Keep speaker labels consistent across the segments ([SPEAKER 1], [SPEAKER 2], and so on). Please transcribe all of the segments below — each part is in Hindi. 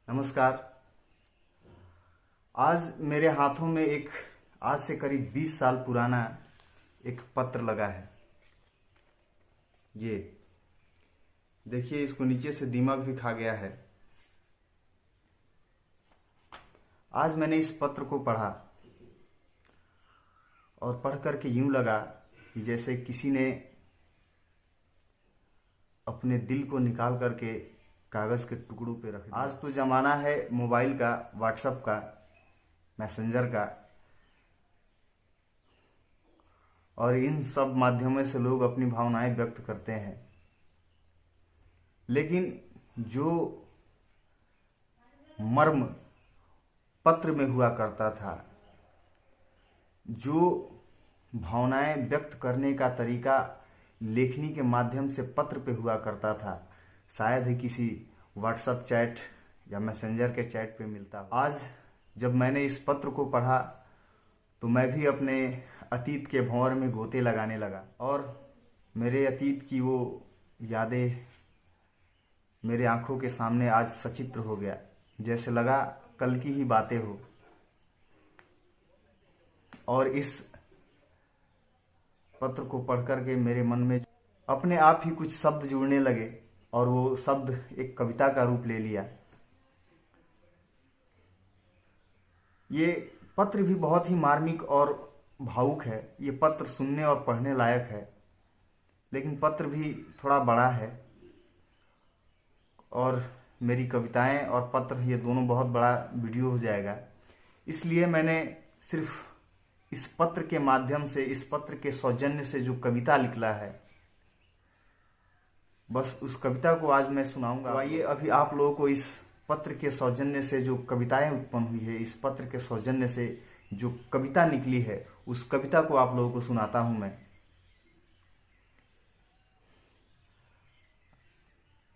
[SPEAKER 1] नमस्कार। आज मेरे हाथों में आज से करीब 20 साल पुराना एक पत्र लगा है। ये देखिए, इसको नीचे से दीमक भी खा गया है। आज मैंने इस पत्र को पढ़ा और पढ़ करके यूं लगा कि जैसे किसी ने अपने दिल को निकाल करके कागज के टुकड़ों पे रख दिया। आज तो जमाना है मोबाइल का, व्हाट्सएप का, मैसेंजर का, और इन सब माध्यमों से लोग अपनी भावनाएं व्यक्त करते हैं। लेकिन जो मर्म पत्र में हुआ करता था, जो भावनाएं व्यक्त करने का तरीका लेखनी के माध्यम से पत्र पे हुआ करता था, शायद ही किसी व्हाट्सएप चैट या मैसेंजर के चैट पे मिलता। आज जब मैंने इस पत्र को पढ़ा तो मैं भी अपने अतीत के भंवर में गोते लगाने लगा और मेरे अतीत की वो यादें मेरे आंखों के सामने आज सचित्र हो गया। जैसे लगा कल की ही बातें हो। और इस पत्र को पढ़कर के मेरे मन में अपने आप ही कुछ शब्द जुड़ने लगे और वो शब्द एक कविता का रूप ले लिया। ये पत्र भी बहुत ही मार्मिक और भावुक है। ये पत्र सुनने और पढ़ने लायक है, लेकिन पत्र भी थोड़ा बड़ा है और मेरी कविताएं और पत्र ये दोनों बहुत बड़ा वीडियो हो जाएगा। इसलिए मैंने सिर्फ इस पत्र के माध्यम से, इस पत्र के सौजन्य से जो कविता निकला है, बस उस कविता को आज मैं सुनाऊंगा। आइए अभी आप लोगों को इस पत्र के सौजन्य से जो कविताएं उत्पन्न हुई है, इस पत्र के सौजन्य से जो कविता निकली है, उस कविता को आप लोगों को सुनाता हूं मैं।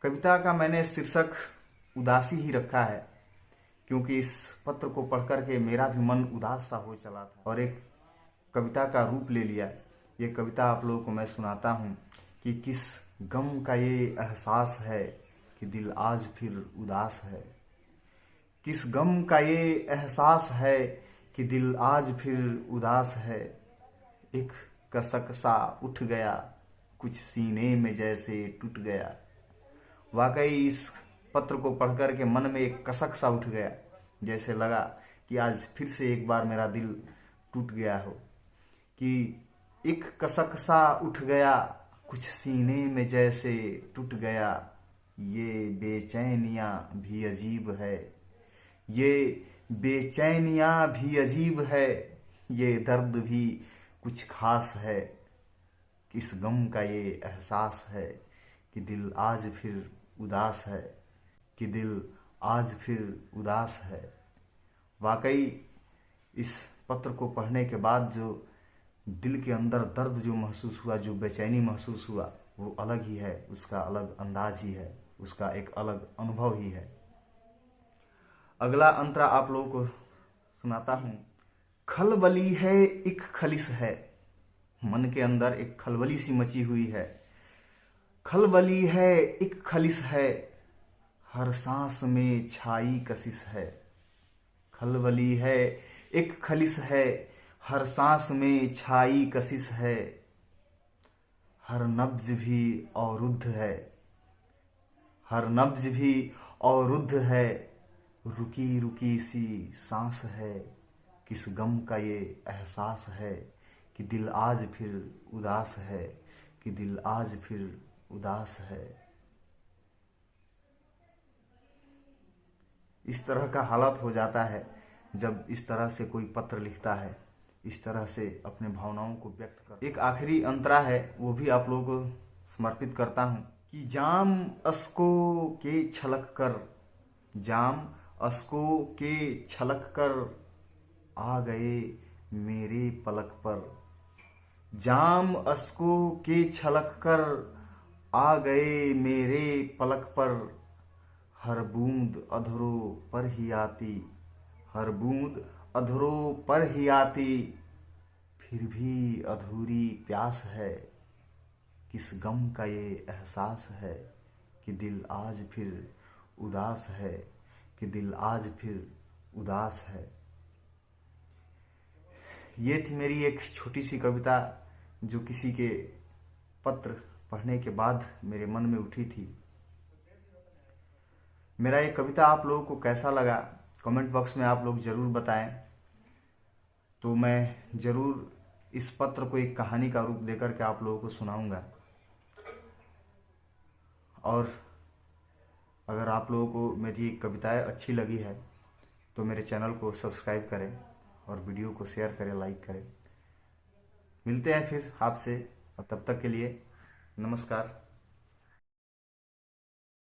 [SPEAKER 1] कविता का मैंने शीर्षक उदासी ही रखा है, क्योंकि इस पत्र को पढ़कर के मेरा भी मन उदास सा हो चला था और एक कविता का रूप ले लिया। ये कविता आप लोगों को मैं सुनाता हूँ कि किस गम का ये एहसास है कि दिल आज फिर उदास है। किस गम का ये एहसास है कि दिल आज फिर उदास है। एक कसक सा उठ गया, कुछ सीने में जैसे टूट गया। वाकई इस पत्र को पढ़कर के मन में एक कसक सा उठ गया, जैसे लगा कि आज फिर से एक बार मेरा दिल टूट गया हो। कि एक कसक सा उठ गया, कुछ सीने में जैसे टूट गया। ये बेचैनियां भी अजीब है, ये बेचैनियां भी अजीब है, ये दर्द भी कुछ खास है। किस गम का ये एहसास है कि दिल आज फिर उदास है, कि दिल आज फिर उदास है। वाकई इस पत्र को पढ़ने के बाद जो दिल के अंदर दर्द जो महसूस हुआ, जो बेचैनी महसूस हुआ, वो अलग ही है। उसका अलग अंदाज ही है, उसका एक अलग अनुभव ही है। अगला अंतरा आप लोगों को सुनाता हूं। खलबली है एक खलिस है, मन के अंदर एक खलबली सी मची हुई है। खलबली है एक खलिस है, हर सांस में छाई कशिश है। खलबली है एक खलिस है, हर सांस में छाई कशिश है। हर नब्ज भी अवरुद्ध है, हर नब्ज भी अवरुद्ध है। रुकी रुकी सी सांस है, किस गम का ये एहसास है कि दिल आज फिर उदास है, कि दिल आज फिर उदास है। इस तरह का हालत हो जाता है जब इस तरह से कोई पत्र लिखता है, इस तरह से अपने भावनाओं को व्यक्त कर। एक आखिरी अंतरा है, वो भी आप लोगों को समर्पित करता हूं कि जाम अस्को के छलक कर, जाम अस्को के छलक कर आ गए मेरे पलक पर। जाम अस्को के छलक कर आ गए मेरे पलक पर। हर बूंद अधरों पर ही आती, हर बूंद अधरों पर ही आती, फिर भी अधूरी प्यास है। किस गम का ये एहसास है कि दिल आज फिर उदास है, कि दिल आज फिर उदास है। ये थी मेरी एक छोटी सी कविता जो किसी के पत्र पढ़ने के बाद मेरे मन में उठी थी। मेरा ये कविता आप लोगों को कैसा लगा कमेंट बॉक्स में आप लोग ज़रूर बताएं। तो मैं ज़रूर इस पत्र को एक कहानी का रूप देकर के आप लोगों को सुनाऊंगा। और अगर आप लोगों को मेरी कविताएं अच्छी लगी है तो मेरे चैनल को सब्सक्राइब करें और वीडियो को शेयर करें, लाइक करें। मिलते हैं फिर आपसे, और तब तक के लिए नमस्कार।